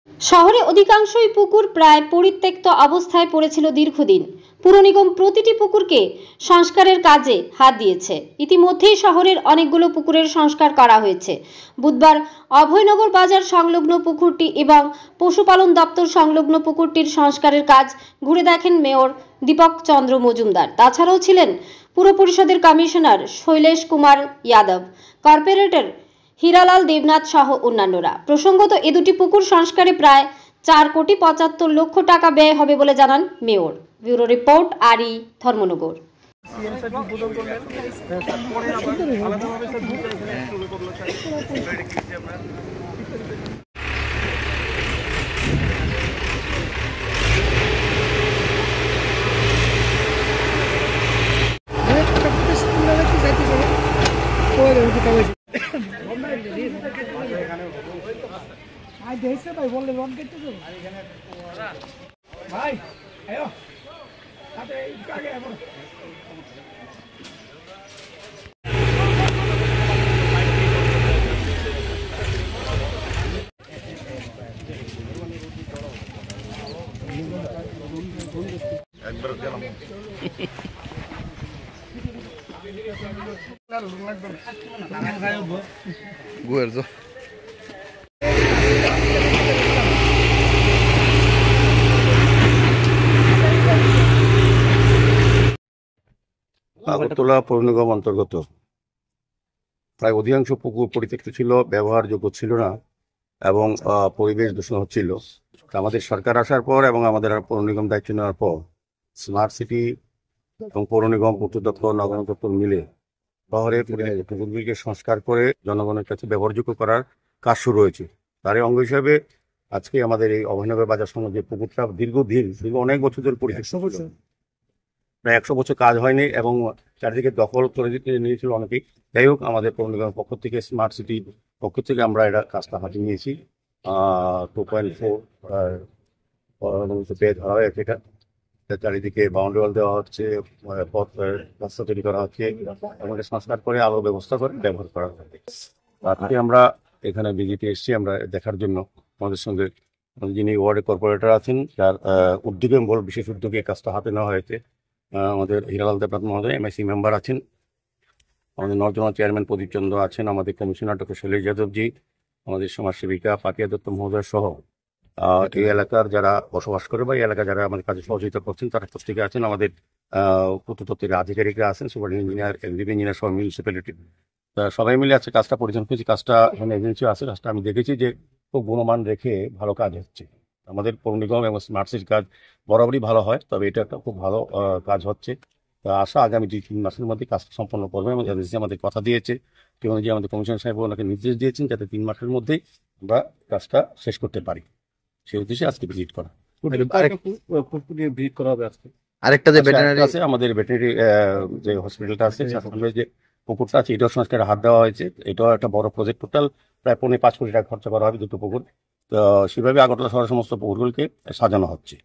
শহরে অধিকাংশই পুকুর প্রায় পরিত্যক্ত অবস্থায় পড়েছিল দীর্ঘদিন। পুর নিগম প্রতিটি পুকুরকে সংস্কারের কাজে হাত দিয়েছে। ইতিমধ্যেই শহরের অনেকগুলো পুকুরের সংস্কার করা হয়েছে। বুধবার অভয়নগর বাজার সংলগ্ন পুকুরটি এবং পশুপালন দপ্তর সংলগ্ন পুকুরটির সংস্কারের কাজ ঘুরে দেখেন মেয়র দীপক চন্দ্র মজুমদার। তাছাড়াও ছিলেন পুর পরিষদের কমিশনার শৈলেশ কুমার যাদব, কর্পোরেটর হীরালাল দেবনাথ সহ অন্যান্যরা। প্রসঙ্গত, এ দুটি পুকুর সংস্কারে প্রায় 4,75,00,000 টাকা ব্যয় হবে বলে জানান মেয়র। ব্যুরো রিপোর্ট, আরি, ধর্মনগর। ভাই বললে রন করতে ভাই একবার গেলাম আগরতলা পৌর নিগম অন্তর্গত প্রায় অধিকাংশ পুকুর পরিত্যক্ত ছিল, ব্যবহারযোগ্য ছিল না এবং পরিবেশ দূষণ হচ্ছিল। আমাদের সরকার আসার পর এবং আমাদের পৌর নিগম দায়িত্ব নেওয়ার পর স্মার্ট সিটি এবং পৌর নিগম, পূর্ত দপ্তর, নগর দপ্তর মিলে শহরের পুকুরগুলিকে সংস্কার করে জনগণের কাছে ব্যবহারযোগ্য করার কাজ শুরু হয়েছে। তার অঙ্গ হিসাবে আজকে আমাদের এই অভয়নগর বাজার সংলগ্ন যে পুকুরটা দীর্ঘ অনেক বছর ধরে পরিত্যক্ত, প্রায় 100 বছর কাজ হয়নি এবং চারিদিকে দখল করে দিতে নিয়েছিল অনেকেই। যাই হোক, আমাদের পৌর নিগমের পক্ষ থেকে, স্মার্ট সিটি পক্ষ থেকে আমরা এটা কাজটা হাতে নিয়েছি। 2.4 পেয়ে ধরা হয়েছে। এটা চারিদিকে বাউন্ডারি ওয়াল দেওয়া হচ্ছে, পথ রাস্তা তৈরি করা হচ্ছে এবং সংস্কার করে আলো ব্যবস্থা করে ব্যবহার করা হবে। আজকে আমরা এখানে ভিজিটে এসেছি আমরা দেখার জন্য। আমাদের সঙ্গে যিনি ওয়ার্ডের কর্পোরেটর আছেন, তার উদ্যোগে বিশেষ উদ্যোগে কাজটা হাতে নেওয়া হয়েছে। আমাদের হীরালাল দেবনাথ মহোদয় এমআইসি মেম্বার আছেন, আমাদের নর্দমা চেয়ারম্যান প্রদীপ চন্দ্র আছেন, আমাদের কমিশনার ডক্টর শৈলেশ যাদবজি, আমাদের সমাজসেবিকা পাপিয়া দত্ত মহোদয় সহ এই এলাকার যারা বসবাস করে বা এই এলাকা যারা আমাদের কাজে সহযোগিতা করছেন তারা প্রত্যেকে আছেন। আমাদের পূর্ত দপ্তরের আধিকারিকরা আছেন, সুপার ইঞ্জিনিয়ার, এক্সিকিউটিভ ইঞ্জিনিয়ার সহ মিউনিসিপ্যালিটি সবাই মিলে আছে কাজটা পরিচালনা করেছি। কাজটা এখানে এজেন্সি আছে, কাজটা আমি দেখেছি যে খুব গুণমান রেখে ভালো কাজ হচ্ছে। আমাদের পৌর নিগম এবং স্মার্ট সিটির কাজ বরাবরই ভালো হয়, তবে এটা একটা খুব ভালো কাজ হচ্ছে। আশা আগামী 2-3 মাসের মধ্যে কাজটা সম্পন্ন করবে এবং এজেন্সি আমাদের কথা দিয়েছে, সেই অনুযায়ী আমাদের কমিশনার সাহেব ওনাকে নির্দেশ দিয়েছেন যাতে 3 মাসের মধ্যেই আমরা কাজটা শেষ করতে পারি। সেই উদ্দেশ্যে আজকে ভিজিট করা। আরেকটা যে ভেটেরিনারি আছে, আমাদের ভেটেরিনারি যে হসপিটালটা আছে, যে পুকুরটা আছে, এটাও সংস্কারে হাত দেওয়া হয়েছে। এটাও একটা বড় প্রজেক্ট, টোটাল প্রায় 5.25 কোটি টাকা খরচা করা হবে দুটো পুকুর। তো সেভাবে আগরতলা শহরের সমস্ত পুকুরগুলিকে সাজানো হচ্ছে।